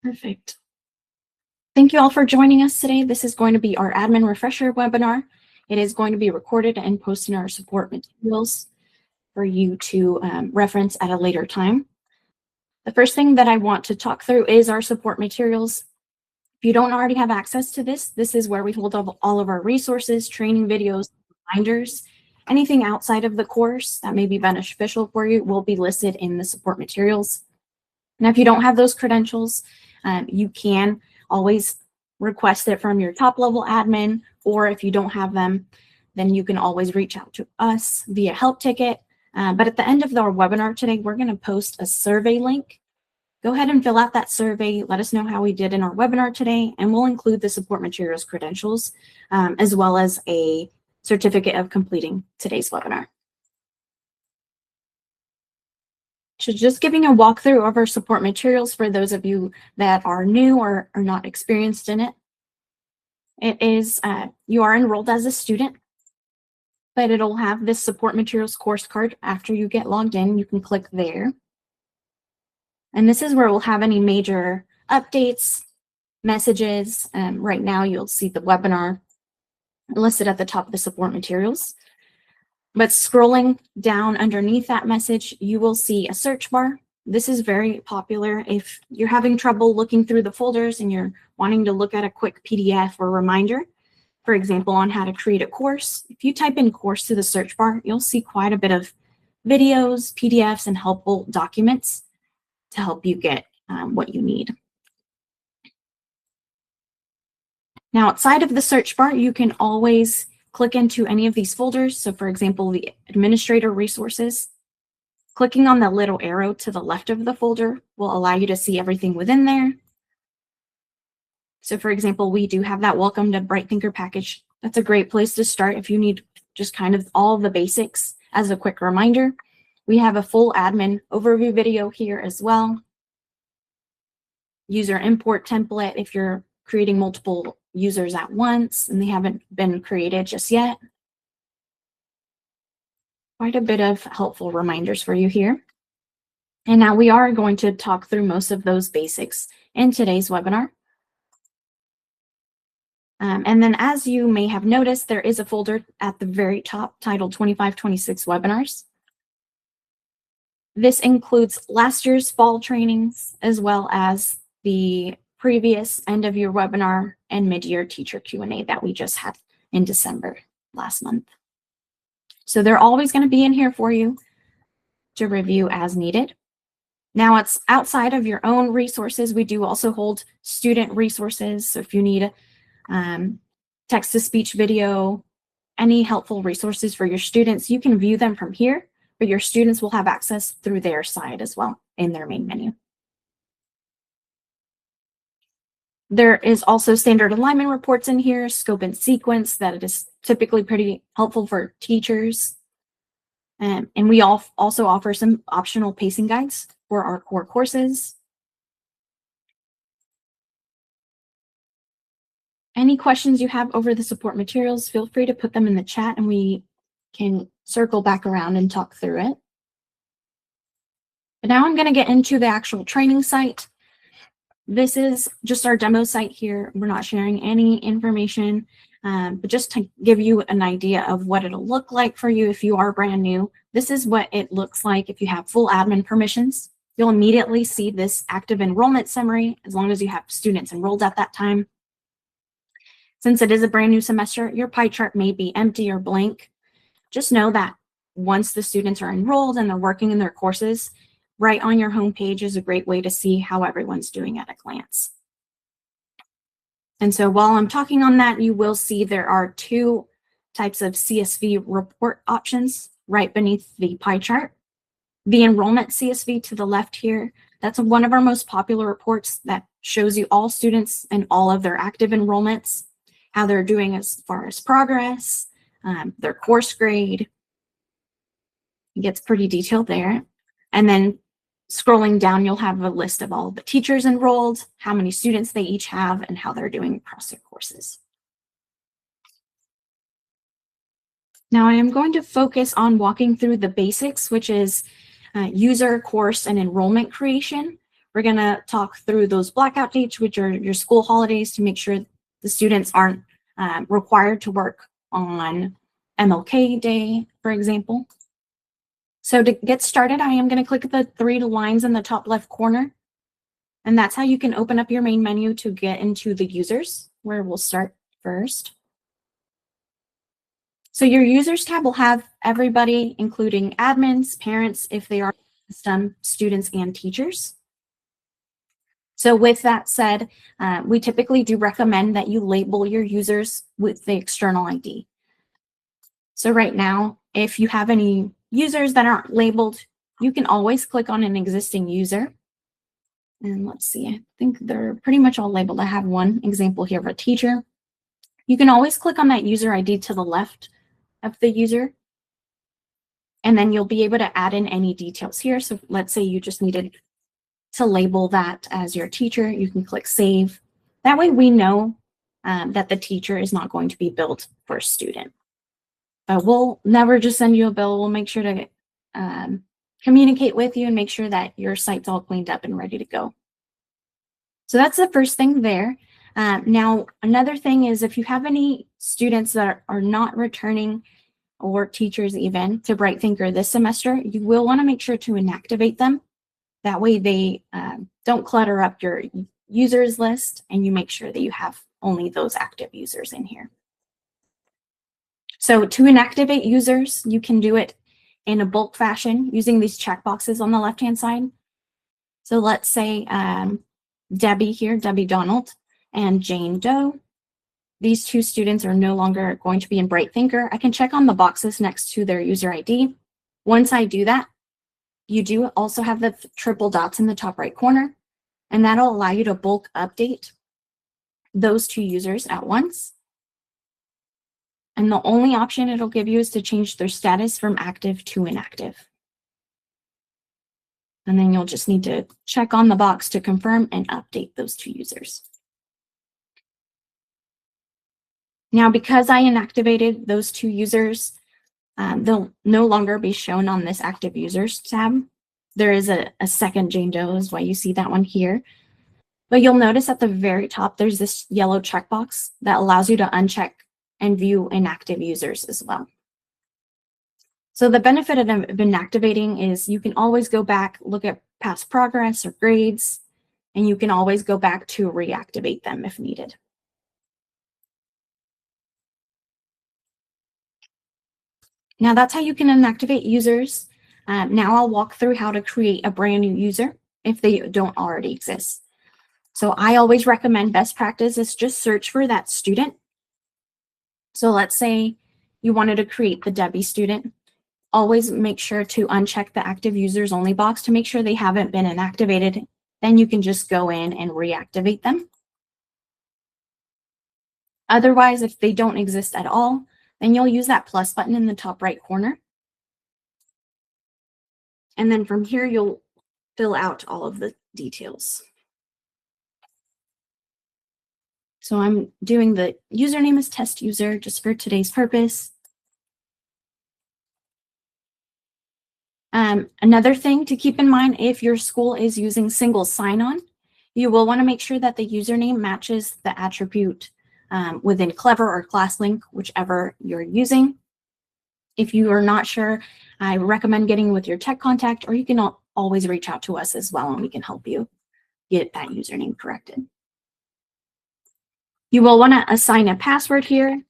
Perfect. Thank you all for joining us today. This is going to be our admin refresher webinar. It is going to be recorded and posted in our support materials for you to reference at a later time. The first thing that I want to talk through is our support materials. If you don't already have access to this is where we hold all of our resources, training videos, reminders. Anything outside of the course that may be beneficial for you will be listed in the support materials. Now, if you don't have those credentials, you can always request it from your top level admin, or if you don't have them, then you can always reach out to us via help ticket. But at the end of our webinar today, we're going to post a survey link. Go ahead and fill out that survey. Let us know how we did in our webinar today, and we'll include the support materials credentials, as well as a certificate of completing today's webinar. So just giving a walkthrough of our support materials for those of you that are new or are not experienced in it. It is, you are enrolled as a student, but it'll have this support materials course card after you get logged in. You can click there. And this is where we'll have any major updates, messages. Right now, you'll see the webinar listed at the top of the support materials. But scrolling down underneath that message, you will see a search bar. This is very popular if you're having trouble looking through the folders and you're wanting to look at a quick PDF or reminder, for example, on how to create a course. If you type in course to the search bar, you'll see quite a bit of videos, PDFs, and helpful documents to help you get what you need. Now, outside of the search bar, you can always click into any of these folders. So for example, the administrator resources, clicking on the little arrow to the left of the folder will allow you to see everything within there. So for example, we do have that Welcome to Bright Thinker package. That's a great place to start if you need just kind of all the basics as a quick reminder. We have a full admin overview video here as well. User import template if you're creating multiple users at once and they haven't been created just yet. Quite a bit of helpful reminders for you here. And now we are going to talk through most of those basics in today's webinar. And then as you may have noticed, there is a folder at the very top titled 2526 Webinars. This includes last year's fall trainings, as well as the previous end of year webinar and mid-year teacher Q&A that we just had in December last month. So they're always going to be in here for you to review as needed. Now it's outside of your own resources. We do also hold student resources. So if you need text-to-speech video, any helpful resources for your students, you can view them from here, but your students will have access through their side as well in their main menu. There is also standard alignment reports in here, scope and sequence that is typically pretty helpful for teachers. And we also offer some optional pacing guides for our core courses. Any questions you have over the support materials, feel free to put them in the chat and we can circle back around and talk through it. But now I'm going to get into the actual training site. This is just our demo site here. We're not sharing any information, but just to give you an idea of what it'll look like for you if you are brand new. This is what it looks like if you have full admin permissions. You'll immediately see this active enrollment summary as long as you have students enrolled at that time. Since it is a brand new semester, your pie chart may be empty or blank. Just know that once the students are enrolled and they're working in their courses, right on your homepage is a great way to see how everyone's doing at a glance. And so while I'm talking on that, you will see there are two types of CSV report options right beneath the pie chart. The enrollment CSV to the left here, that's one of our most popular reports that shows you all students and all of their active enrollments, how they're doing as far as progress, their course grade. It gets pretty detailed there. And then scrolling down, you'll have a list of all the teachers enrolled, how many students they each have, and how they're doing across their courses. Now I am going to focus on walking through the basics, which is user, course, and enrollment creation we're going to talk through those blackout dates, which are your school holidays, to make sure the students aren't required to work on MLK Day, for example. So to get started, I am going to click the 3 lines in the top left corner. And that's how you can open up your main menu to get into the users, where we'll start first. So your users tab will have everybody, including admins, parents, if they are STEM students and teachers. So with that said, we typically do recommend that you label your users with the external ID. So right now, if you have any users that aren't labeled, you can always click on an existing user. And let's see, I think they're pretty much all labeled. I have one example here of a teacher. You can always click on that user ID to the left of the user, and then you'll be able to add in any details here. So let's say you just needed to label that as your teacher, you can click save. That way we know that the teacher is not going to be billed for a student. But we'll never just send you a bill. We'll make sure to communicate with you and make sure that your site's all cleaned up and ready to go. So that's the first thing there. Now, another thing is if you have any students that are not returning, or teachers even, to Bright Thinker this semester, you will want to make sure to inactivate them. That way they don't clutter up your users list, and you make sure that you have only those active users in here. So to inactivate users, you can do it in a bulk fashion using these checkboxes on the left-hand side. So let's say Debbie here, Debbie Donald, and Jane Doe. These 2 students are no longer going to be in Bright Thinker. I can check on the boxes next to their user ID. Once I do that, you do also have the triple dots in the top right corner, and that'll allow you to bulk update those 2 users at once. And the only option it'll give you is to change their status from active to inactive. And then you'll just need to check on the box to confirm and update those 2 users. Now, because I inactivated those 2 users, they'll no longer be shown on this active users tab. There is a second Jane Doe, is why you see that one here. But you'll notice at the very top, there's this yellow checkbox that allows you to uncheck and view inactive users as well. So the benefit of inactivating is you can always go back, look at past progress or grades, and you can always go back to reactivate them if needed. Now that's how you can inactivate users. Now I'll walk through how to create a brand new user if they don't already exist. So I always recommend best practice is just search for that student. So let's say you wanted to create the Debbie student. Always make sure to uncheck the active users only box to make sure they haven't been inactivated. Then you can just go in and reactivate them. Otherwise, if they don't exist at all, then you'll use that plus button in the top right corner. And then from here, you'll fill out all of the details. So I'm doing the username as test user just for today's purpose. Another thing to keep in mind, if your school is using single sign-on, you will want to make sure that the username matches the attribute within Clever or ClassLink, whichever you're using. If you are not sure, I recommend getting with your tech contact, or you can always reach out to us as well, and we can help you get that username corrected. You will want to assign a password here.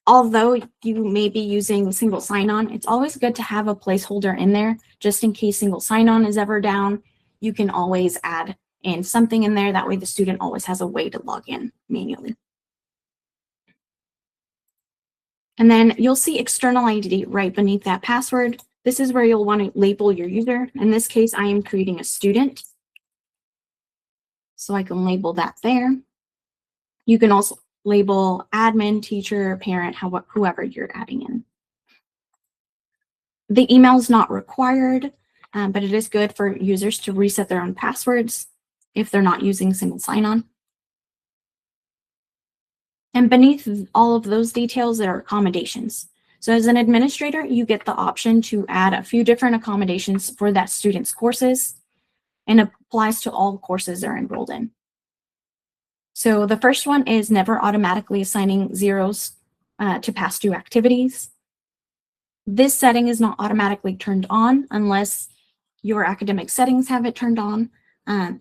Although you may be using single sign-on, it's always good to have a placeholder in there just in case single sign-on is ever down. You can always add in something in there. That way the student always has a way to log in manually. And then you'll see external ID right beneath that password. This is where you'll want to label your user. In this case, I am creating a student, so I can label that there. You can also label admin, teacher, parent, whoever you're adding in. The email is not required, but it is good for users to reset their own passwords if they're not using single sign-on. And beneath all of those details, there are accommodations. So as an administrator, you get the option to add a few different accommodations for that student's courses. In a applies to all courses they're enrolled in. So the first one is never automatically assigning zeros to past due activities. This setting is not automatically turned on unless your academic settings have it turned on,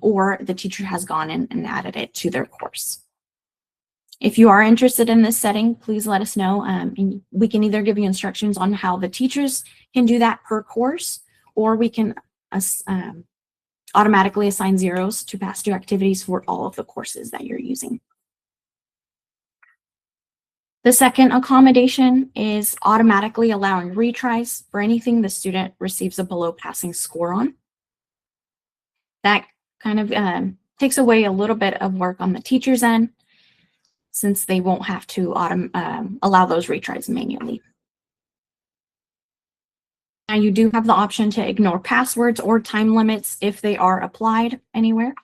or the teacher has gone in and added it to their course. If you are interested in this setting, please let us know, and we can either give you instructions on how the teachers can do that per course, or we can automatically assign zeros to past due activities for all of the courses that you're using. The second accommodation is automatically allowing retries for anything the student receives a below passing score on. That kind of takes away a little bit of work on the teacher's end, since they won't have to allow those retries manually. Now you do have the option to ignore passwords or time limits if they are applied anywhere.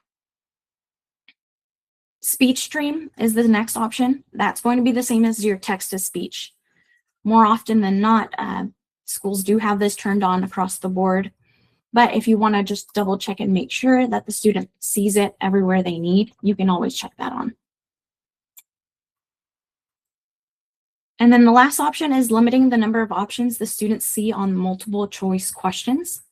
Speech stream is the next option. That's going to be the same as your text-to-speech. More often than not, schools do have this turned on across the board. But if you want to just double check and make sure that the student sees it everywhere they need, you can always check that on. And then the last option is limiting the number of options the students see on multiple choice questions.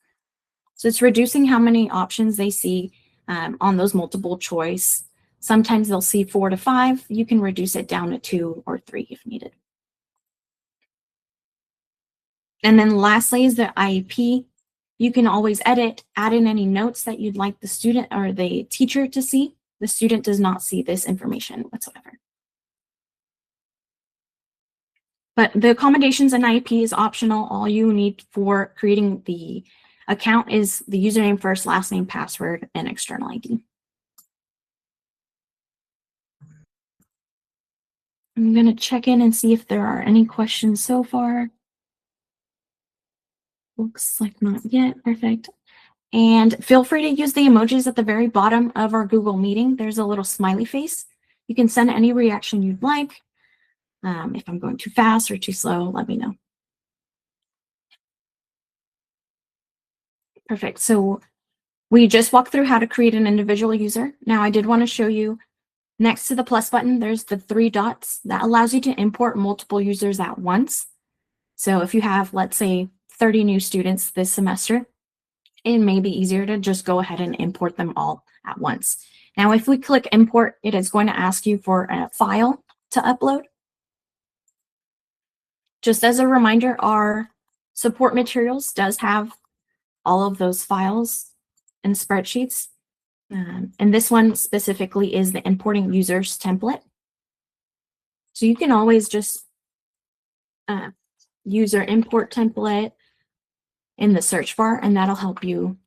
So it's reducing how many options they see on those multiple choice. Sometimes they'll see 4 to 5. You can reduce it down to 2 or 3 if needed. And then lastly is the IEP. You can always add in any notes that you'd like the student or the teacher to see. The student does not see this information whatsoever. But the accommodations in IEP is optional. All you need for creating the account is the username, first, last name, password, and external ID. I'm going to check in and see if there are any questions so far. Looks like not yet. Perfect. And feel free to use the emojis at the very bottom of our Google meeting. There's a little smiley face. You can send any reaction you'd like. If I'm going too fast or too slow, let me know. Perfect. So we just walked through how to create an individual user. Now I did want to show you next to the plus button, there's the 3 dots that allows you to import multiple users at once. So if you have, let's say, 30 new students this semester, it may be easier to just go ahead and import them all at once. Now, if we click import, it is going to ask you for a file to upload. Just as a reminder, our support materials does have all of those files and spreadsheets. And this one specifically is the importing users template. So you can always just user import template in the search bar, and that'll help you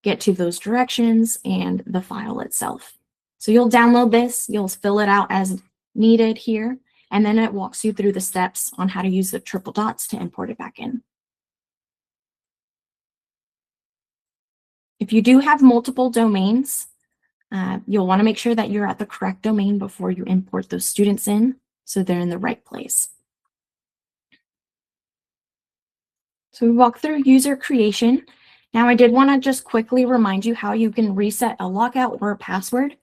get to those directions and the file itself. So you'll download this, you'll fill it out as needed here, and then it walks you through the steps on how to use the triple dots to import it back in. If you do have multiple domains, you'll want to make sure that you're at the correct domain before you import those students in, so they're in the right place. So we walked through user creation. Now I did want to just quickly remind you how you can reset a lockout or a password.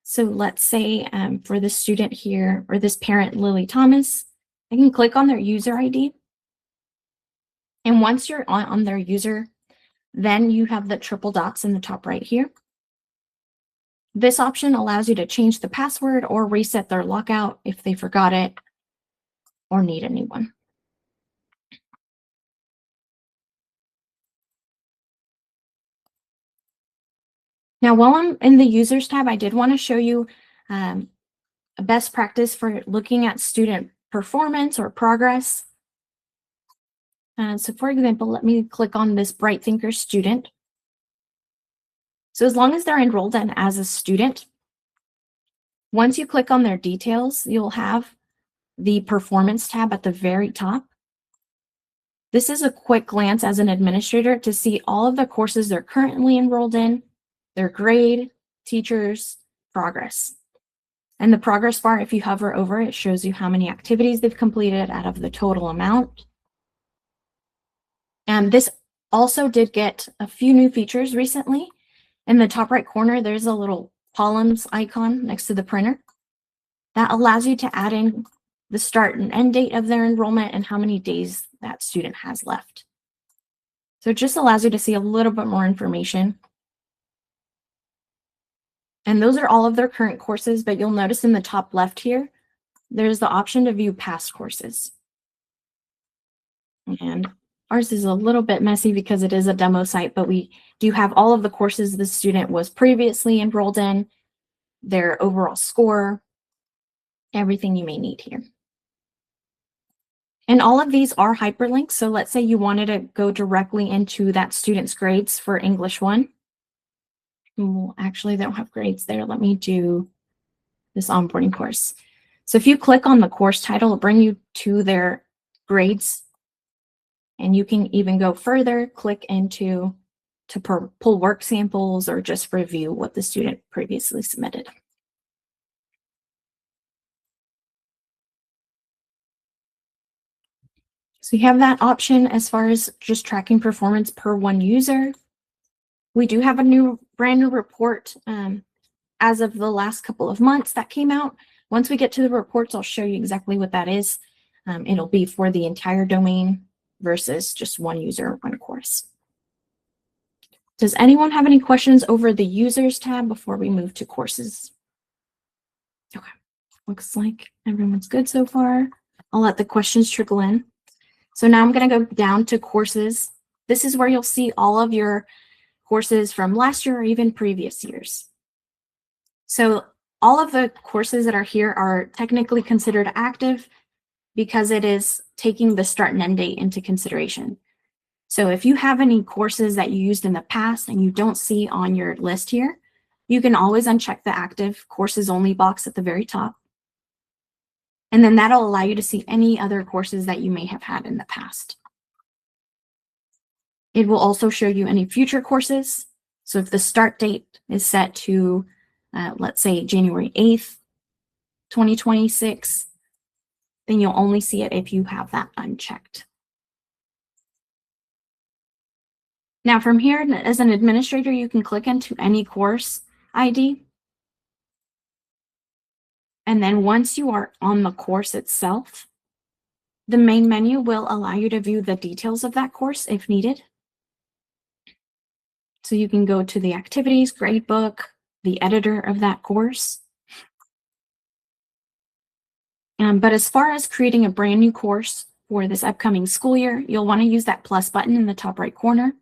So let's say for this student here, or this parent, Lily Thomas, I can click on their user ID. And once you're on their user, then you have the triple dots in the top right here. This option allows you to change the password or reset their lockout if they forgot it or need a new one. Now, while I'm in the users tab, I did want to show you a best practice for looking at student performance or progress. So for example, let me click on this Bright Thinker student. So as long as they're enrolled in as a student, once you click on their details, you'll have the performance tab at the very top. This is a quick glance as an administrator to see all of the courses they're currently enrolled in, their grade, teachers, progress. And the progress bar, if you hover over it, shows you how many activities they've completed out of the total amount. And this also did get a few new features recently. In the top right corner, there's a little columns icon next to the printer. That allows you to add in the start and end date of their enrollment and how many days that student has left. So it just allows you to see a little bit more information. And those are all of their current courses, but you'll notice in the top left here, there's the option to view past courses. And ours is a little bit messy because it is a demo site, but we do have all of the courses the student was previously enrolled in, their overall score, everything you may need here. And all of these are hyperlinks. So let's say you wanted to go directly into that student's grades for English 1. Well, actually, they don't have grades there. Let me do this onboarding course. So if you click on the course title, it'll bring you to their grades. And you can even go further, click into to pull work samples or just review what the student previously submitted. So you have that option as far as just tracking performance per one user. We do have a brand new report as of the last couple of months that came out. Once we get to the reports, I'll show you exactly what that is. It'll be for the entire domain versus just one user, one course. Does anyone have any questions over the users tab before we move to courses? Okay, looks like everyone's good so far. I'll let the questions trickle in. So now I'm going to go down to courses. This is where you'll see all of your courses from last year or even previous years. So all of the courses that are here are technically considered active because it is taking the start and end date into consideration. So if you have any courses that you used in the past and you don't see on your list here, you can always uncheck the active courses only box at the very top. And then that'll allow you to see any other courses that you may have had in the past. It will also show you any future courses. So if the start date is set to, let's say, January 8th, 2026, then you'll only see it if you have that unchecked. Now from here, as an administrator, you can click into any course ID. And then once you are on the course itself, the main menu will allow you to view the details of that course if needed. So you can go to the activities, gradebook, the editor of that course. But as far as creating a brand new course for this upcoming school year, you'll want to use that plus button in the top right corner.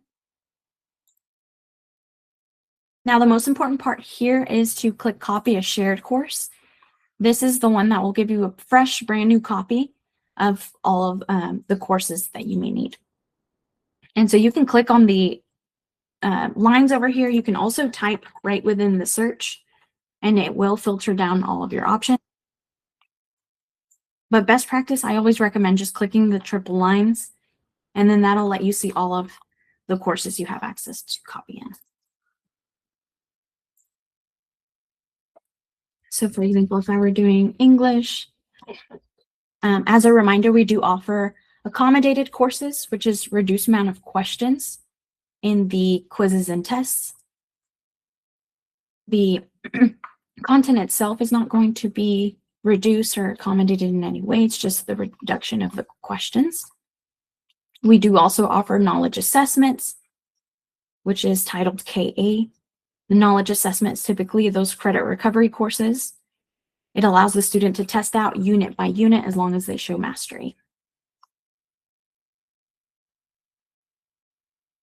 Now, the most important part here is to click copy a shared course. This is the one that will give you a fresh, brand new copy of all of the courses that you may need. And so you can click on the lines over here. You can also type right within the search, and it will filter down all of your options. But best practice, I always recommend just clicking the triple lines, and then that'll let you see all of the courses you have access to copy in. So for example, if I were doing English, as a reminder, we do offer accommodated courses, which is reduced amount of questions in the quizzes and tests. The content itself is not going to be reduced or accommodated in any way. It's just the reduction of the questions. We do also offer knowledge assessments, which is titled KA. The knowledge assessments, typically those credit recovery courses. It allows the student to test out unit by unit as long as they show mastery.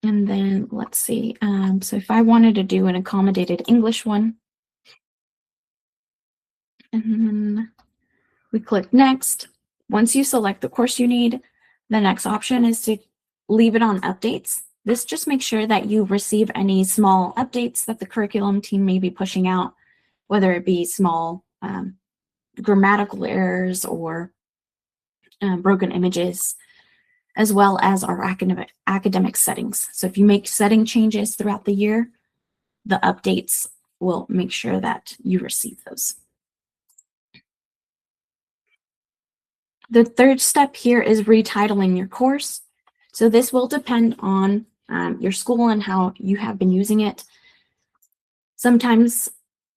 And then let's see. So if I wanted to do an accommodated English one, and then we click next. Once you select the course you need, the next option is to leave it on updates. This just makes sure that you receive any small updates that the curriculum team may be pushing out, whether it be small grammatical errors or broken images, as well as our academic settings. So if you make setting changes throughout the year, the updates will make sure that you receive those. The third step here is retitling your course. So this will depend on your school and how you have been using it. Sometimes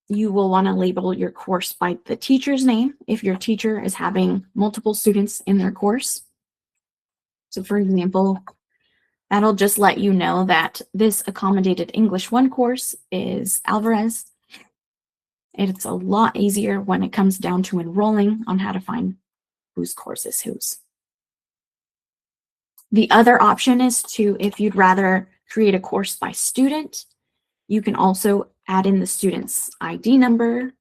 you will want to label your course by the teacher's name if your teacher is having multiple students in their course. So for example, that'll just let you know that this accommodated English 1 course is Alvarez. It's a lot easier when it comes down to enrolling on how to find whose course is whose. The other option is to, if you'd rather create a course by student, you can also add in the student's ID number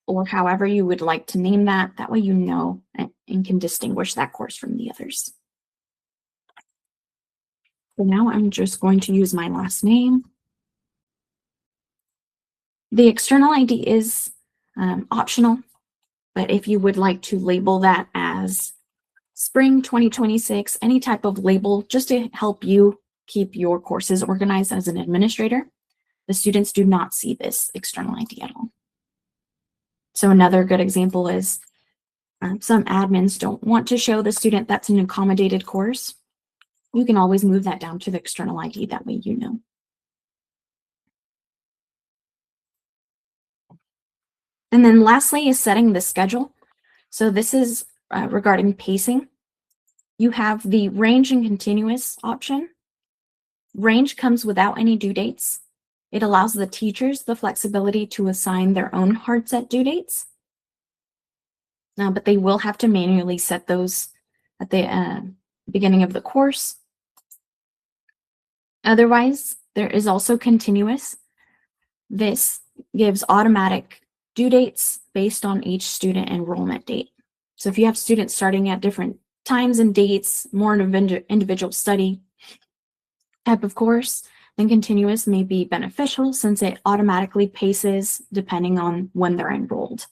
or however you would like to name that. That way you know and can distinguish that course from the others. So now I'm just going to use my last name. The external ID is optional, but if you would like to label that as Spring 2026, any type of label just to help you keep your courses organized as an administrator, the students do not see this external ID at all. So another good example is some admins don't want to show the student that's an accommodated course. You can always move that down to the external ID, that way you know. And then lastly is setting the schedule. So this is regarding pacing. You have the range and continuous option. Range comes without any due dates. It allows the teachers the flexibility to assign their own hard set due dates. But they will have to manually set those at the beginning of the course. Otherwise, there is also continuous. This gives automatic due dates based on each student enrollment date. So if you have students starting at different times and dates, more individual study type of course, then continuous may be beneficial since it automatically paces depending on when they're enrolled.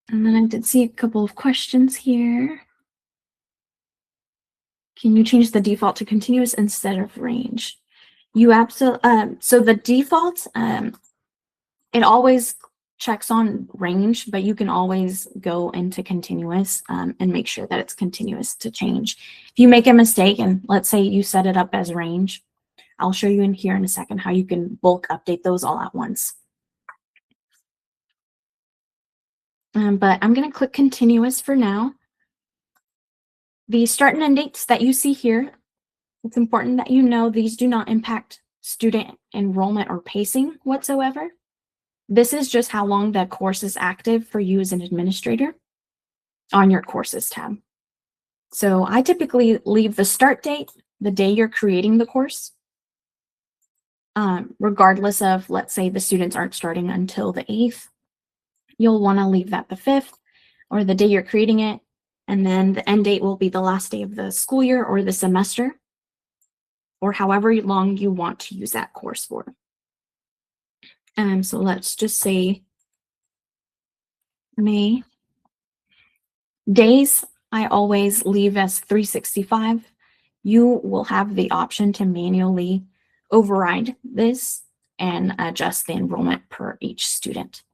And then I did see a couple of questions here. Can you change the default to continuous instead of range? You absolutely, so the default, it always checks on range, but you can always go into continuous and make sure that it's continuous to change. If you make a mistake and let's say you set it up as range, I'll show you in here in a second how you can bulk update those all at once. But I'm going to click continuous for now. The start and end dates that you see here, it's important that you know these do not impact student enrollment or pacing whatsoever. This is just how long the course is active for you as an administrator on your courses tab. So I typically leave the start date the day you're creating the course, regardless of, let's say the students aren't starting until the 8th. You'll want to leave that the 5th or the day you're creating it. And then the end date will be the last day of the school year or the semester, or however long you want to use that course for. So let's just say May. Days, I always leave as 365. You will have the option to manually override this and adjust the enrollment per each student.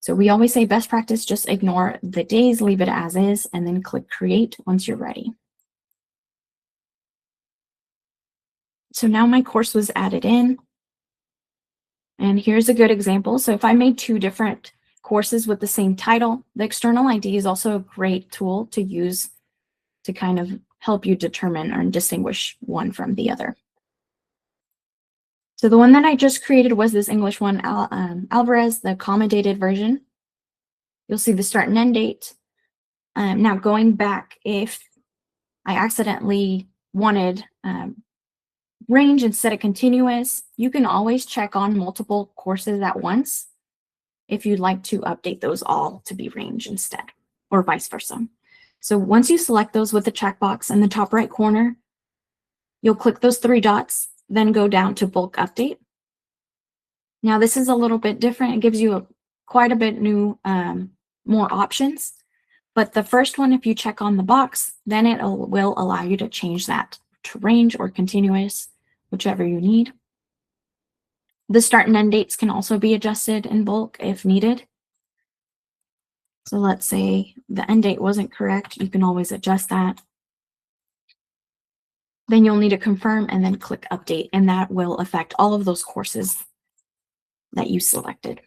So we always say best practice, just ignore the days, leave it as is, and then click create once you're ready. So now my course was added in. And here's a good example. So if I made 2 different courses with the same title, the external ID is also a great tool to use to kind of help you determine or distinguish one from the other. So the one that I just created was this English 1 Alvarez, the accommodated version. You'll see the start and end date. Now going back, if I accidentally wanted range instead of continuous, you can always check on multiple courses at once if you'd like to update those all to be range instead, or vice versa. So once you select those with the checkbox in the top right corner, you'll click those 3 dots, then go down to bulk update. Now this is a little bit different. It gives you quite a bit new, more options. But the first one, if you check on the box, then it will allow you to change that to range or continuous, whichever you need. The start and end dates can also be adjusted in bulk if needed. So let's say the end date wasn't correct, you can always adjust that. Then you'll need to confirm and then click update, and that will affect all of those courses that you selected.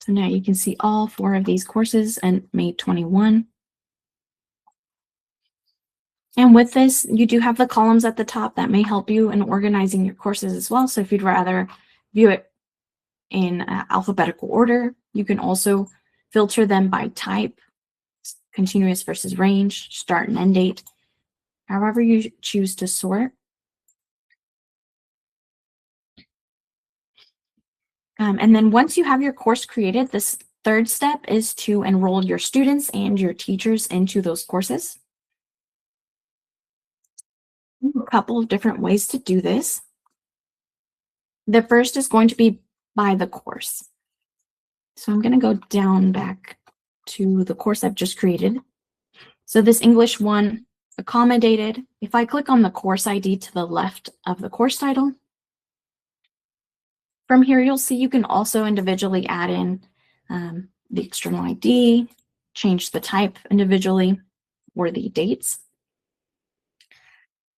So now you can see all 4 of these courses in May 21. And with this, you do have the columns at the top that may help you in organizing your courses as well. So if you'd rather view it in alphabetical order, you can also filter them by type, continuous versus range, start and end date, however you choose to sort. And then once you have your course created, this third step is to enroll your students and your teachers into those courses. A couple of different ways to do this. The first is going to be by the course. So I'm going to go down back to the course I've just created. So this English one, accommodated. If I click on the course ID to the left of the course title, from here you'll see you can also individually add in the external ID, change the type individually, or the dates.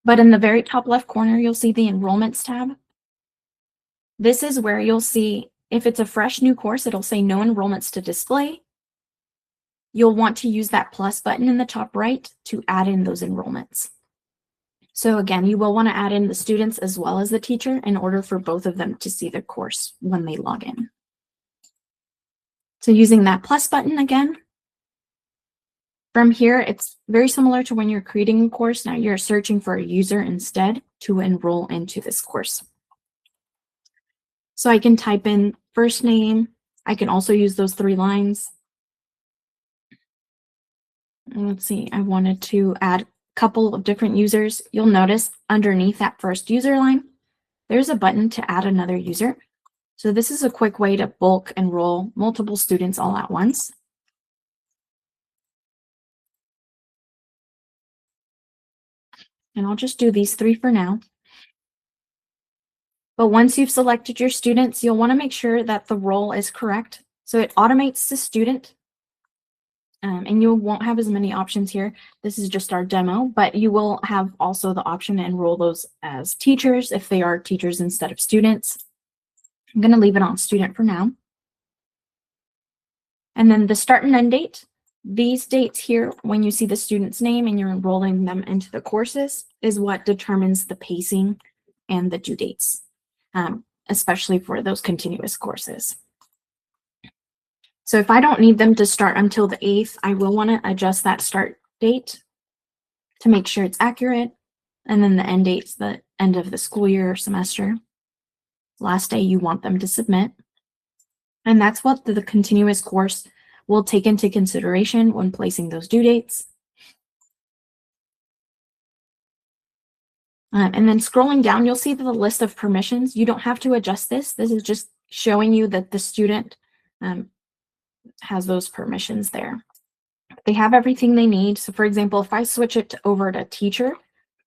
But in the very top left corner, you'll see the Enrollments tab. This is where you'll see if it's a fresh new course, it'll say no enrollments to display. You'll want to use that plus button in the top right to add in those enrollments. So again, you will want to add in the students as well as the teacher in order for both of them to see the course when they log in. So using that plus button again, from here, it's very similar to when you're creating a course. Now you're searching for a user instead to enroll into this course. So I can type in first name. I can also use those 3 lines. Let's see, I wanted to add a couple of different users. You'll notice underneath that first user line, there's a button to add another user. So this is a quick way to bulk enroll multiple students all at once. And I'll just do these 3 for now. But once you've selected your students, you'll want to make sure that the role is correct. So it automates the student, and you won't have as many options here. This is just our demo, but you will have also the option to enroll those as teachers if they are teachers instead of students. I'm going to leave it on student for now. And then the start and end date. These dates here, when you see the student's name and you're enrolling them into the courses, is what determines the pacing and the due dates, especially for those continuous courses. So if I don't need them to start until the 8th, I will want to adjust that start date to make sure it's accurate. And then the end date's the end of the school year or semester. Last day you want them to submit. And that's what the continuous course will take into consideration when placing those due dates. And then scrolling down, you'll see the list of permissions. You don't have to adjust this. This is just showing you that the student has those permissions there. They have everything they need. So for example, if I switch it over to teacher,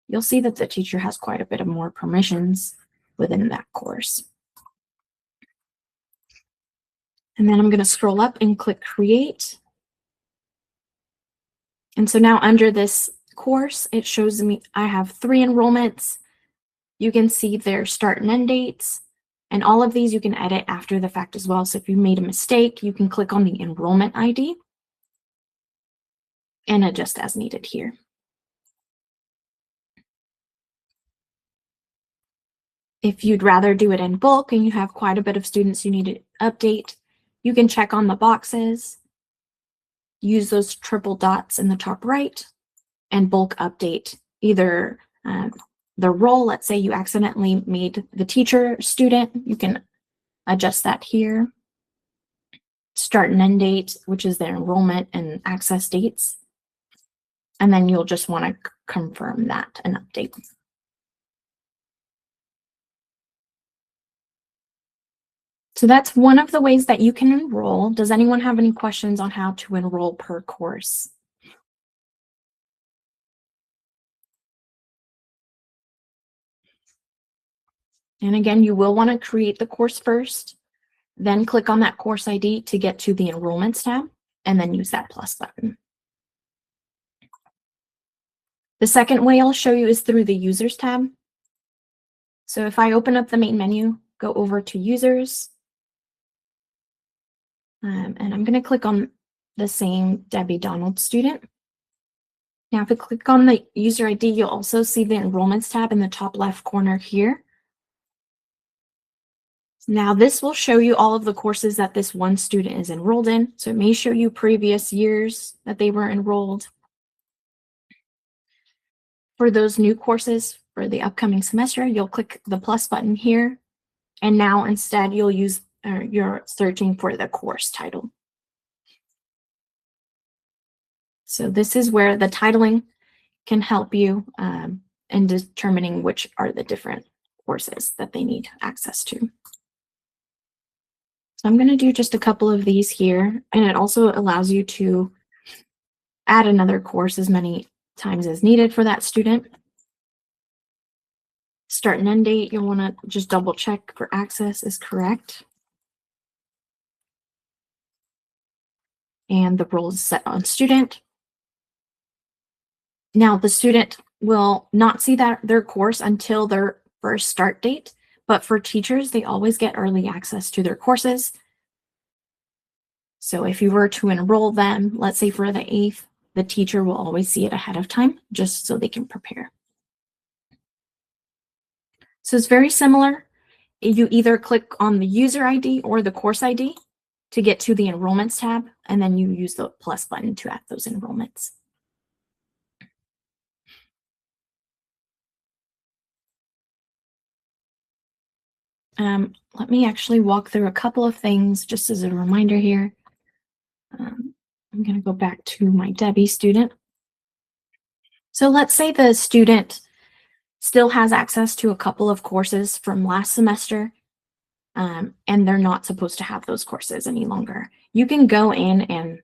you'll see that the teacher has quite a bit of more permissions within that course. And then I'm going to scroll up and click create. And so now under this course, it shows me I have 3 enrollments. You can see their start and end dates. And all of these you can edit after the fact as well. So if you made a mistake, you can click on the enrollment ID and adjust as needed here. If you'd rather do it in bulk and you have quite a bit of students you need to update, you can check on the boxes, use those triple dots in the top right, and bulk update either the role. Let's say you accidentally made the teacher student, you can adjust that here. Start and end date, which is their enrollment and access dates. And then you'll just want to confirm that and update. So that's one of the ways that you can enroll. Does anyone have any questions on how to enroll per course? And again, you will want to create the course first, then click on that course ID to get to the enrollments tab, and then use that plus button. The second way I'll show you is through the Users tab. So if I open up the main menu, go over to Users, and I'm going to click on the same Debbie Donald student. Now, if I click on the user ID, you'll also see the Enrollments tab in the top left corner here. Now, this will show you all of the courses that this one student is enrolled in. So it may show you previous years that they were enrolled. For those new courses for the upcoming semester, you'll click the plus button here. And now instead, you'll use you're searching for the course title. So this is where the titling can help you in determining which are the different courses that they need access to. So I'm going to do just a couple of these here, and it also allows you to add another course as many times as needed for that student. Start and end date, you'll want to just double check for access is correct. And the role is set on student. Now the student will not see their course until their first start date, but for teachers, they always get early access to their courses. So if you were to enroll them, let's say for the 8th, the teacher will always see it ahead of time, just so they can prepare. So it's very similar. You either click on the user ID or the course ID to get to the Enrollments tab, and then you use the plus button to add those enrollments. Let me actually walk through a couple of things just as a reminder here. I'm going to go back to my Debbie student. So let's say the student still has access to a couple of courses from last semester, and they're not supposed to have those courses any longer. You can go in and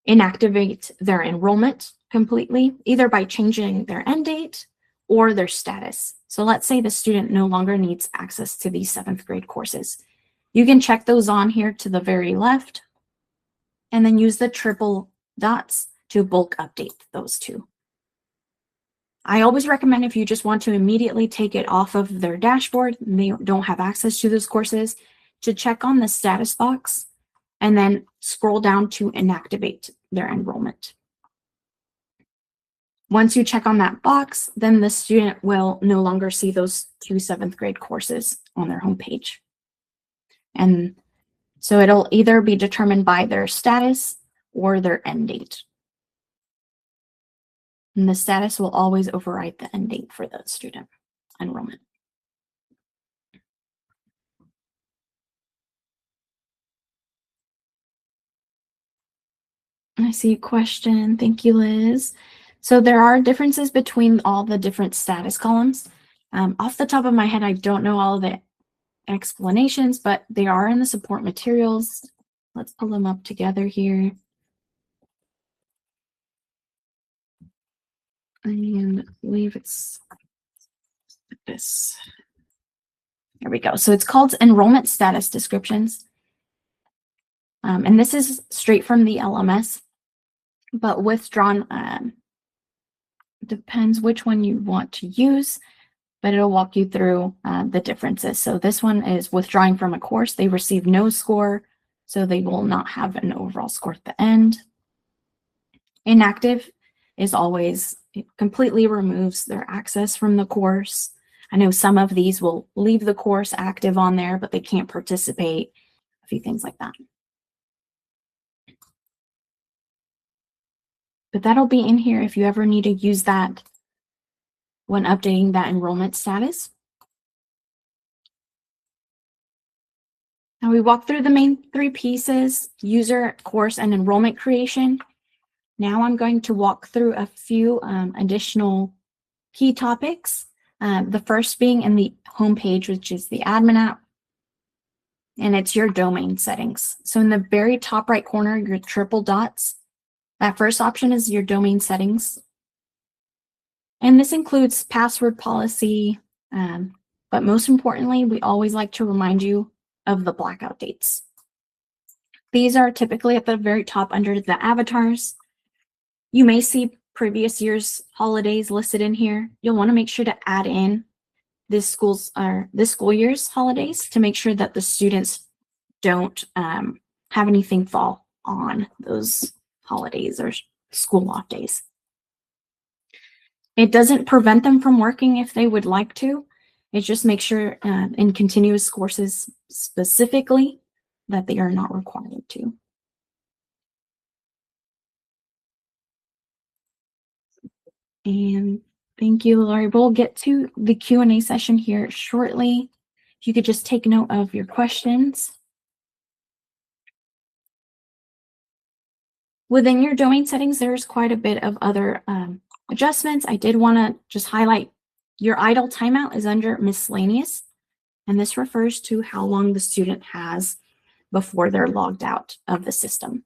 inactivate their enrollment completely, either by changing their end date or their status. So let's say the student no longer needs access to these 7th grade courses. You can check those on here to the very left and then use the triple dots to bulk update those two. I always recommend if you just want to immediately take it off of their dashboard and they don't have access to those courses, to check on the status box and then scroll down to inactivate their enrollment. Once you check on that box, then the student will no longer see those 2 7th grade courses on their homepage. And so it'll either be determined by their status or their end date. And the status will always override the end date for the student enrollment. I see a question. Thank you, Liz. So there are differences between all the different status columns. Off the top of my head, I don't know all the explanations, but they are in the support materials. Let's pull them up together here. And I believe it's this. There we go. So it's called enrollment status descriptions. And this is straight from the LMS, but withdrawn depends which one you want to use, but it'll walk you through the differences. So this one is withdrawing from a course. They receive no score, so they will not have an overall score at the end. Inactive is always, it completely removes their access from the course. I know some of these will leave the course active on there, but they can't participate, a few things like that. But that'll be in here if you ever need to use that when updating that enrollment status. Now we walked through the main 3 pieces: user, course, and enrollment creation. Now I'm going to walk through a few additional key topics. The first being in the home page, which is the admin app, and it's your domain settings. So in the very top right corner, your triple dots, that first option is your domain settings. And this includes password policy, but most importantly, we always like to remind you of the blackout dates. These are typically at the very top under the avatars. You may see previous year's holidays listed in here, you'll want to make sure to add in this school year's holidays to make sure that the students don't have anything fall on those holidays or school off days. It doesn't prevent them from working if they would like to. It just makes sure in continuous courses specifically that they are not required to. And thank you, Lori. We'll get to the Q&A session here shortly. If you could just take note of your questions. Within your domain settings, there's quite a bit of other adjustments. I did want to just highlight your idle timeout is under miscellaneous, and this refers to how long the student has before they're logged out of the system.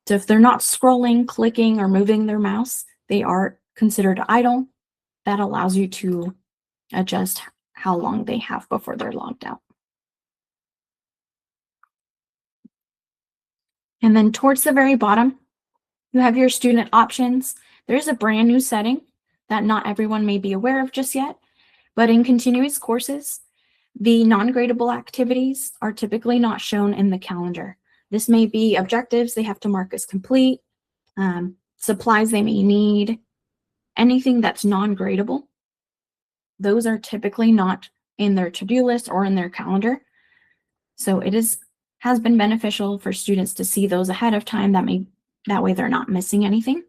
So if they're not scrolling, clicking, or moving their mouse, they are considered idle. That allows you to adjust how long they have before they're logged out. And then towards the very bottom, you have your student options. There's a brand new setting that not everyone may be aware of just yet, but in continuous courses, the non-gradable activities are typically not shown in the calendar. This may be objectives they have to mark as complete, supplies they may need, anything that's non-gradable. Those are typically not in their to-do list or in their calendar. So it has been beneficial for students to see those ahead of time. That way they're not missing anything.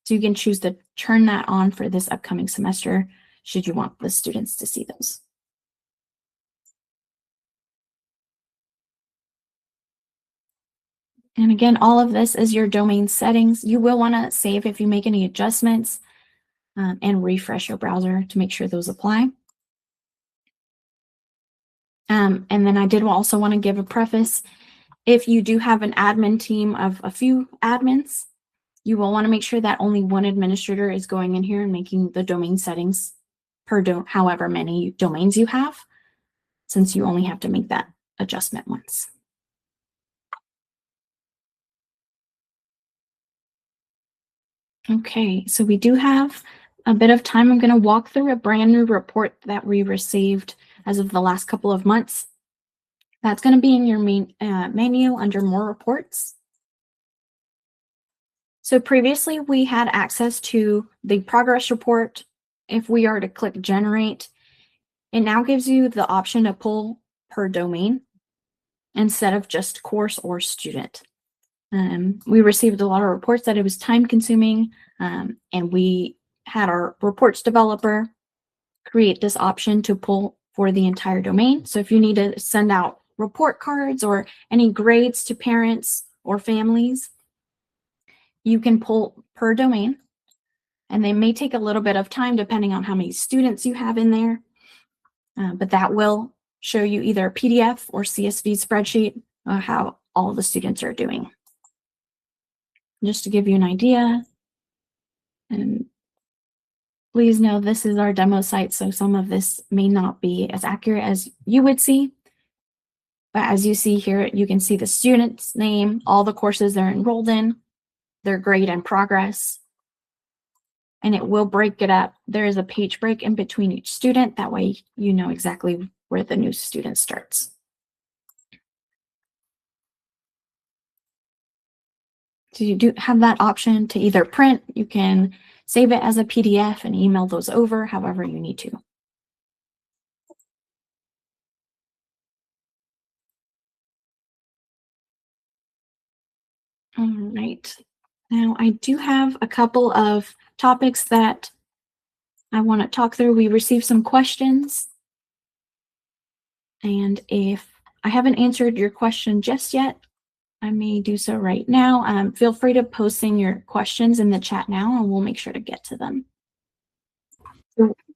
So you can choose to turn that on for this upcoming semester should you want the students to see those. And again, all of this is your domain settings. You will want to save if you make any adjustments and refresh your browser to make sure those apply. And then I did also want to give a preface. If you do have an admin team of a few admins, you will want to make sure that only one administrator is going in here and making the domain settings per however many domains you have, since you only have to make that adjustment once. Okay, so we do have a bit of time. I'm going to walk through a brand new report that we received as of the last couple of months. That's going to be in your main menu under More Reports. So previously we had access to the progress report. If we are to click Generate, it now gives you the option to pull per domain instead of just course or student. We received a lot of reports that it was time consuming, and we had our reports developer create this option to pull for the entire domain. So if you need to send out report cards or any grades to parents or families, you can pull per domain, and they may take a little bit of time depending on how many students you have in there, but that will show you either a PDF or CSV spreadsheet of how all the students are doing. Just to give you an idea, and please know this is our demo site, so some of this may not be as accurate as you would see. But as you see here, you can see the student's name, all the courses they're enrolled in, their grade and progress, and it will break it up. There is a page break in between each student. That way you know exactly where the new student starts. So you do have that option to either print, you can save it as a PDF and email those over however you need to. All right. Now I do have a couple of topics that I want to talk through. We received some questions, and if I haven't answered your question just yet, I may do so right now. Feel free to post in your questions in the chat now, and we'll make sure to get to them.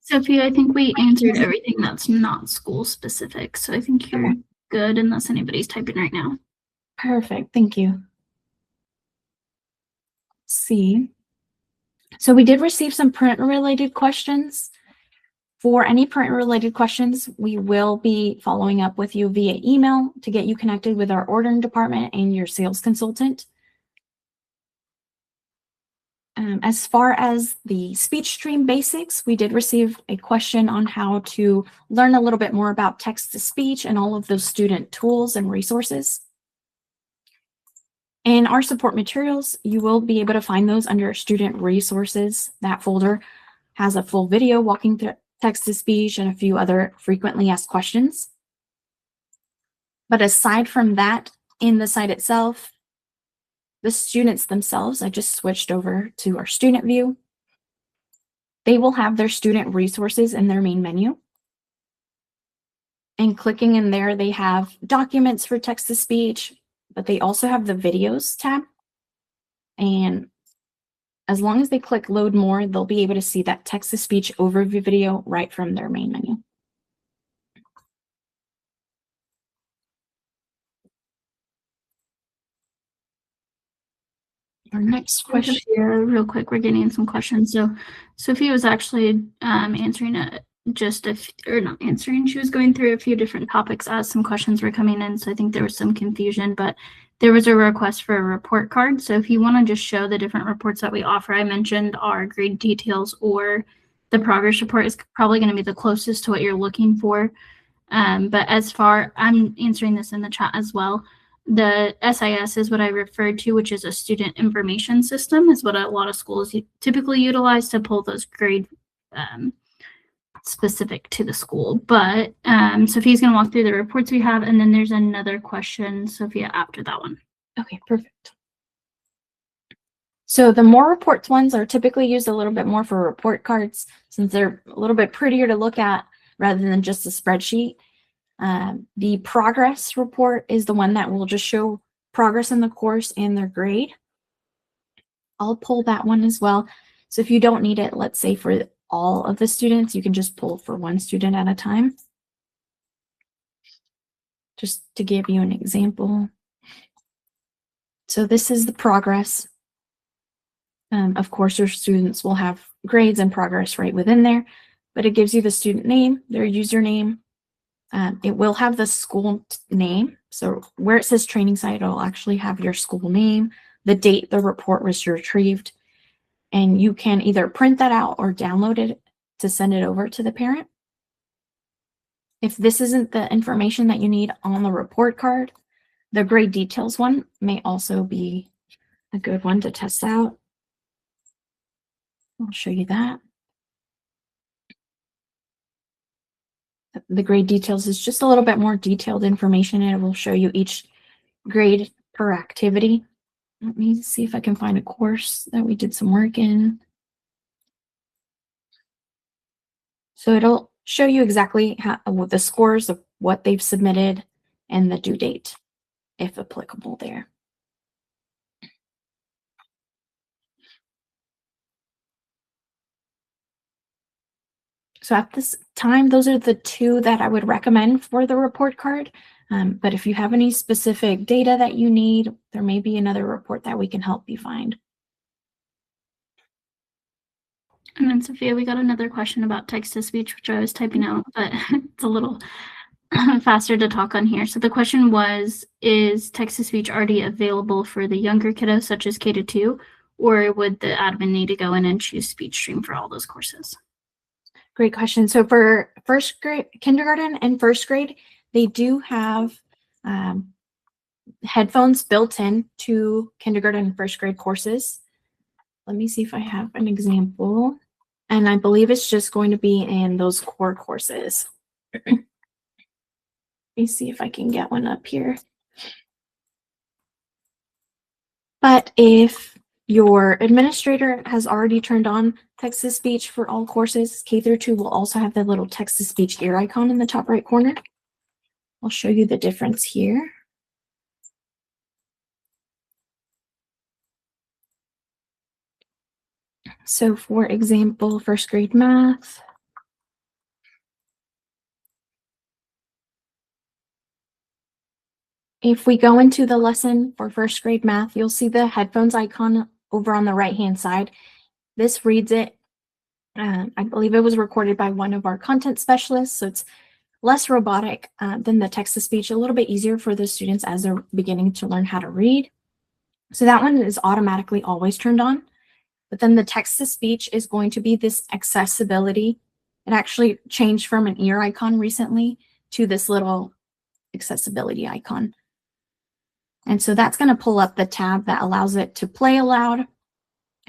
Sophie, I think we answered everything that's not school specific, so I think you're good unless anybody's typing right now. Perfect, thank you. Let's see. So we did receive some print-related questions. For any print-related questions, we will be following up with you via email to get you connected with our ordering department and your sales consultant. As far as the speech stream basics, we did receive a question on how to learn a little bit more about text-to-speech and all of those student tools and resources. In our support materials, you will be able to find those under student resources. That folder has a full video walking through text-to-speech and a few other frequently asked questions. But aside from that, in the site itself, the students themselves, I just switched over to our student view. They will have their student resources in their main menu. And clicking in there, they have documents for text-to-speech, but they also have the videos tab. And as long as they click load more, they'll be able to see that text-to-speech overview video right from their main menu. Our next question. Here, real quick, we're getting some questions. So Sophia was actually answering not answering. She was going through a few different topics as some questions were coming in. So I think there was some confusion, but there was a request for a report card. So if you want to just show the different reports that we offer, I mentioned our grade details or the progress report is probably going to be the closest to what you're looking for. But I'm answering this in the chat as well. The SIS is what I referred to, which is a student information system, is what a lot of schools typically utilize to pull those grade specific to the school. But Sophia's going to walk through the reports we have, and then there's another question, Sophia, after that one. Okay, perfect. So the more reports ones are typically used a little bit more for report cards, since they're a little bit prettier to look at rather than just a spreadsheet. The progress report is the one that will just show progress in the course and their grade. I'll pull that one as well. So if you don't need it, let's say for all of the students, you can just pull for one student at a time. Just to give you an example. So this is the progress. Of course, your students will have grades and progress right within there, but it gives you the student name, their username. It will have the school name. So where it says training site, it'll actually have your school name, the date the report was retrieved, and you can either print that out or download it to send it over to the parent. If this isn't the information that you need on the report card, the grade details one may also be a good one to test out. I'll show you that. The grade details is just a little bit more detailed information, and it will show you each grade per activity. Let me see if I can find a course that we did some work in. So it'll show you exactly the scores of what they've submitted and the due date, if applicable there. So at this time, those are the two that I would recommend for the report card. But if you have any specific data that you need, there may be another report that we can help you find. And then Sophia, we got another question about text-to-speech, which I was typing out, but it's a little faster to talk on here. So the question was, is text-to-speech already available for the younger kiddos, such as K-2, or would the admin need to go in and choose SpeechStream for all those courses? Great question. So for first grade, kindergarten and first grade, they do have headphones built in to kindergarten and first grade courses. Let me see if I have an example. And I believe it's just going to be in those core courses. Let me see if I can get one up here. But if your administrator has already turned on text-to-speech for all courses, K-2 will also have the little text-to-speech ear icon in the top right corner. I'll show you the difference here. So for example, first grade math. If we go into the lesson for first grade math, you'll see the headphones icon over on the right-hand side. This reads it. I believe it was recorded by one of our content specialists, so it's less robotic than the text-to-speech, a little bit easier for the students as they're beginning to learn how to read. So that one is automatically always turned on. But then the text to speech is going to be this accessibility. It actually changed from an ear icon recently to this little accessibility icon. And so that's going to pull up the tab that allows it to play aloud,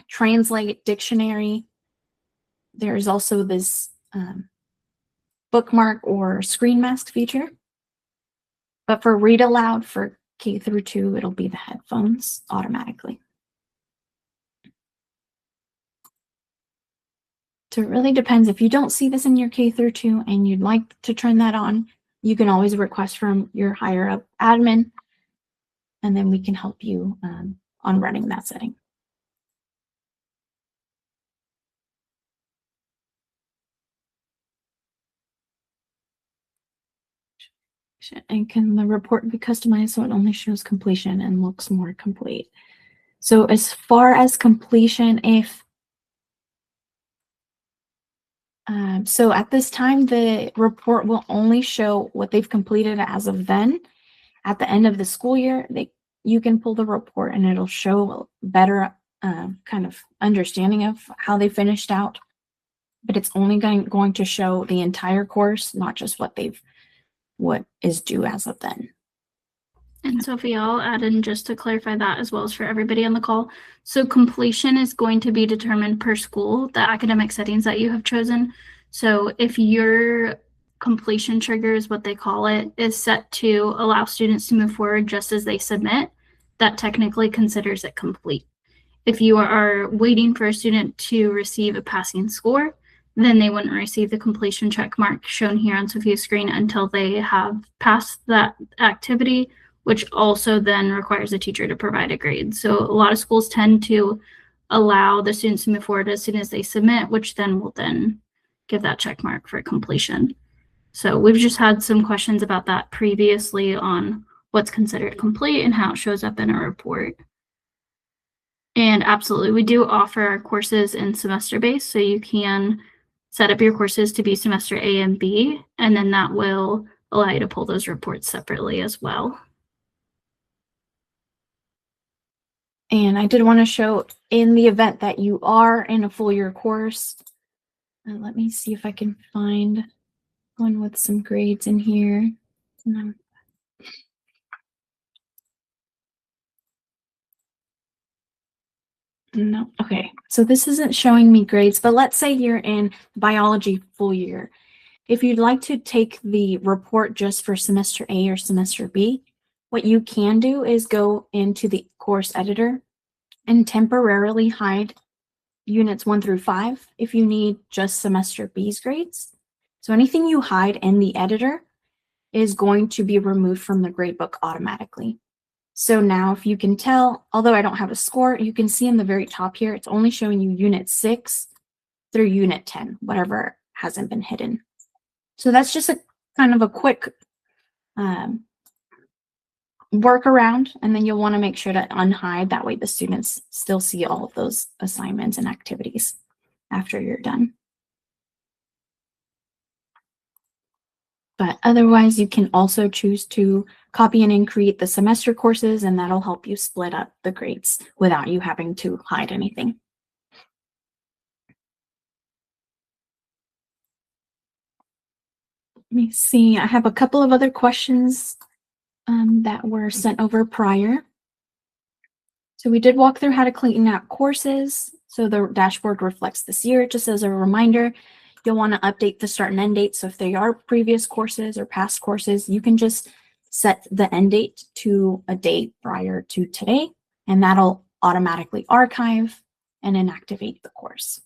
translate, dictionary. There's also this bookmark or screen mask feature. But for read aloud for K through 2, it'll be the headphones automatically. So it really depends. If you don't see this in your K through 2 and you'd like to turn that on, you can always request from your higher up admin, and then we can help you on running that setting. And can the report be customized so it only shows completion and looks more complete? So as far as completion, if so at this time, the report will only show what they've completed as of then. At the end of the school year, you can pull the report and it'll show better kind of understanding of how they finished out. But it's only going to show the entire course, not just what is due as of then. And Sophie, I'll add in just to clarify that as well as for everybody on the call. So completion is going to be determined per school, the academic settings that you have chosen. So if your completion trigger is what they call it, is set to allow students to move forward just as they submit, that technically considers it complete. If you are waiting for a student to receive a passing score, then they wouldn't receive the completion check mark shown here on Sophia's screen until they have passed that activity, which also then requires a teacher to provide a grade. So a lot of schools tend to allow the students to move forward as soon as they submit, which then will then give that check mark for completion. So we've just had some questions about that previously on what's considered complete and how it shows up in a report. And absolutely, we do offer our courses in semester based, so you can set up your courses to be semester A and B, and then that will allow you to pull those reports separately as well. And I did want to show, in the event that you are in a full year course, let me see if I can find one with some grades in here. No, okay. So this isn't showing me grades, but let's say you're in biology full year. If you'd like to take the report just for semester A or semester B, what you can do is go into the course editor and temporarily hide units 1 through 5 if you need just semester B's grades. So anything you hide in the editor is going to be removed from the gradebook automatically. So now if you can tell, although I don't have a score, you can see in the very top here, it's only showing you unit 6 through unit 10, whatever hasn't been hidden. So that's just a kind of a quick workaround, and then you'll want to make sure to unhide. That way the students still see all of those assignments and activities after you're done. But otherwise, you can also choose to copy and create the semester courses, and that'll help you split up the grades without you having to hide anything. Let me see. I have a couple of other questions that were sent over prior. So we did walk through how to clean out courses. So the dashboard reflects this year. Just as a reminder, you'll want to update the start and end date. So if they are previous courses or past courses, you can just set the end date to a date prior to today, and that'll automatically archive and inactivate the course.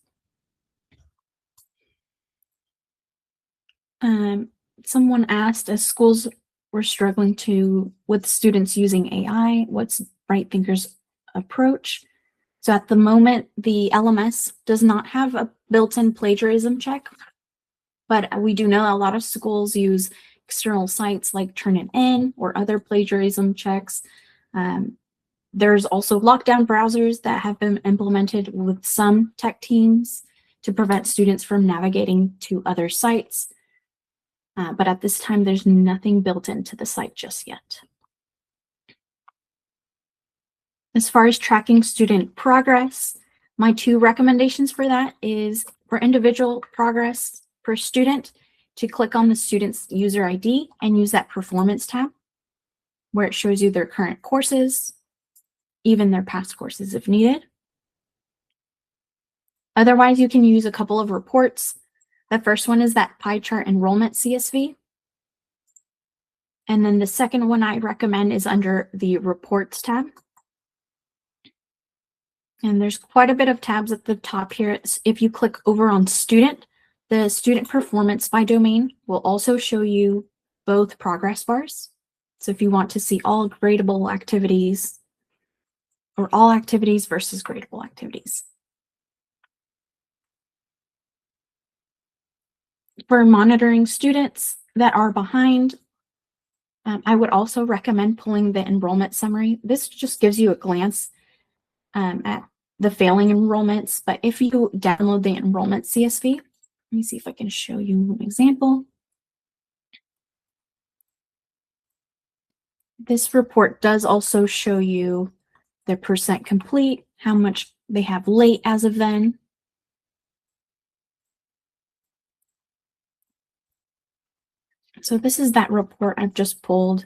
Someone asked, as schools were struggling with students using AI, what's Bright Thinkers' approach? So at the moment, the LMS does not have a built-in plagiarism check, but we do know a lot of schools use external sites like Turnitin or other plagiarism checks. There's also lockdown browsers that have been implemented with some tech teams to prevent students from navigating to other sites. But at this time, there's nothing built into the site just yet. As far as tracking student progress, My two recommendations for that is for individual progress per student to click on the student's user ID and use that performance tab where it shows you their current courses, even their past courses if needed. Otherwise, you can use a couple of reports. The first one is that pie chart enrollment CSV. And then the second one I recommend is under the reports tab. And there's quite a bit of tabs at the top here. If you click over on student, the student performance by domain will also show you both progress bars. So if you want to see all gradable activities or all activities versus gradable activities. For monitoring students that are behind, I would also recommend pulling the enrollment summary. This just gives you a glance at the failing enrollments, but if you download the enrollment CSV, let me see if I can show you an example. This report does also show you the percent complete, how much they have late as of then. So this is that report I've just pulled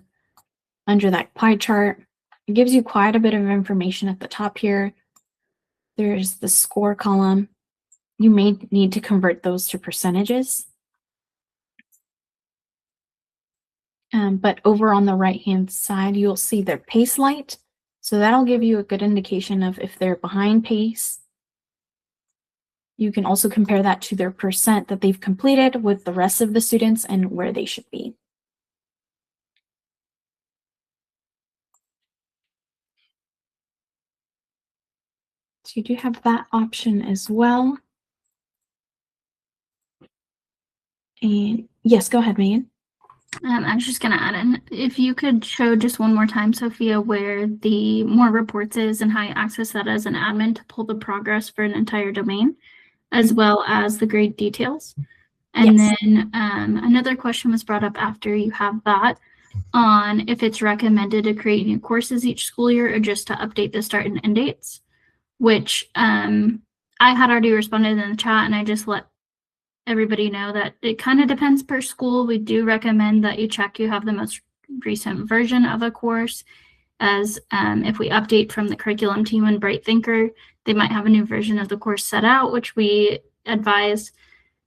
under that pie chart. It gives you quite a bit of information at the top here. There's the score column. You may need to convert those to percentages. But over on the right-hand side, you'll see their pace light. So that'll give you a good indication of if they're behind pace. You can also compare that to their percent that they've completed with the rest of the students and where they should be. So you do have that option as well. And yes, go ahead, Megan. I was just going to add in, if you could show just one more time, Sophia, where the more reports is and how you access that as an admin to pull the progress for an entire domain, as well as the grade details. And Yes. then another question was brought up after you have that on if it's recommended to create new courses each school year or just to update the start and end dates, which I had already responded in the chat, and I just let everybody know that it kind of depends per school. We do recommend that you check you have the most recent version of a course, as if we update from the curriculum team in Bright Thinker, they might have a new version of the course set out, which we advise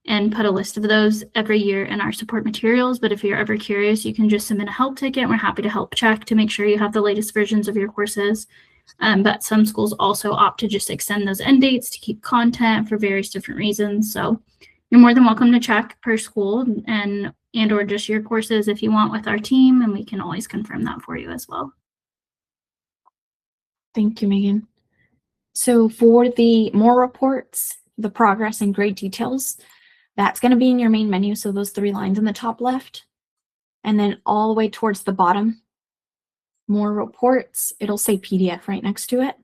and put a list of those every year in our support materials. But if you're ever curious, you can just submit a help ticket. We're happy to help check to make sure you have the latest versions of your courses. But some schools also opt to just extend those end dates to keep content for various different reasons. So you're more than welcome to check per school and or just your courses if you want with our team, and we can always confirm that for you as well. Thank you, Megan. So for the more reports, the progress and grade details, that's going to be in your main menu. So those 3 lines in the top left, and then all the way towards the bottom, more reports, it'll say PDF right next to it.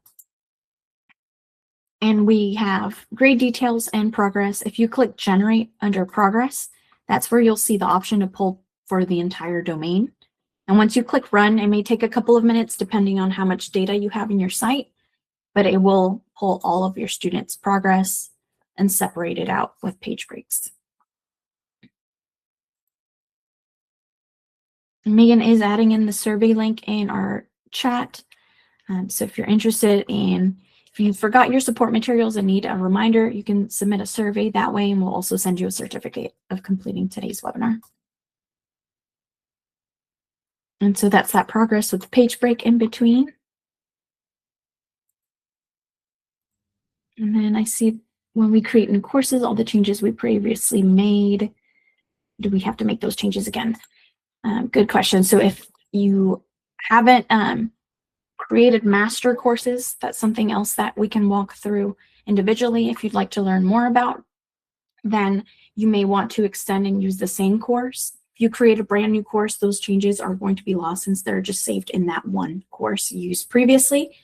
And we have grade details and progress. If you click generate under progress, that's where you'll see the option to pull for the entire domain. And once you click run, it may take a couple of minutes depending on how much data you have in your site, but it will pull all of your students' progress and separate it out with page breaks. Megan is adding in the survey link in our chat. So if you're interested in, if you forgot your support materials and need a reminder, you can submit a survey that way, and we'll also send you a certificate of completing today's webinar. And so that's that progress with the page break in between. And then I see when we create new courses, all the changes we previously made, do we have to make those changes again? Good question. So if you haven't created master courses, that's something else that we can walk through individually. If you'd like to learn more about, then you may want to extend and use the same course. If you create a brand new course, those changes are going to be lost since they're just saved in that one course used previously.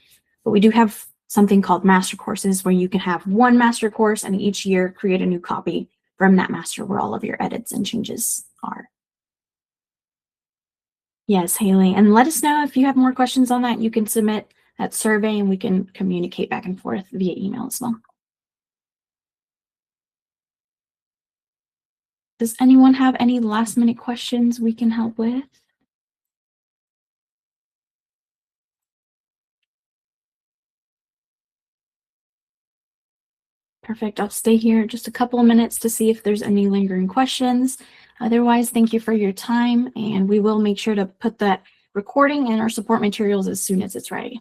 But we do have something called master courses where you can have one master course and each year create a new copy from that master where all of your edits and changes are. Yes, Haley, and let us know if you have more questions on that. You can submit that survey and we can communicate back and forth via email as well. Does anyone have any last minute questions we can help with? Perfect. I'll stay here just a couple of minutes to see if there's any lingering questions. Otherwise, thank you for your time, and we will make sure to put that recording in our support materials as soon as it's ready.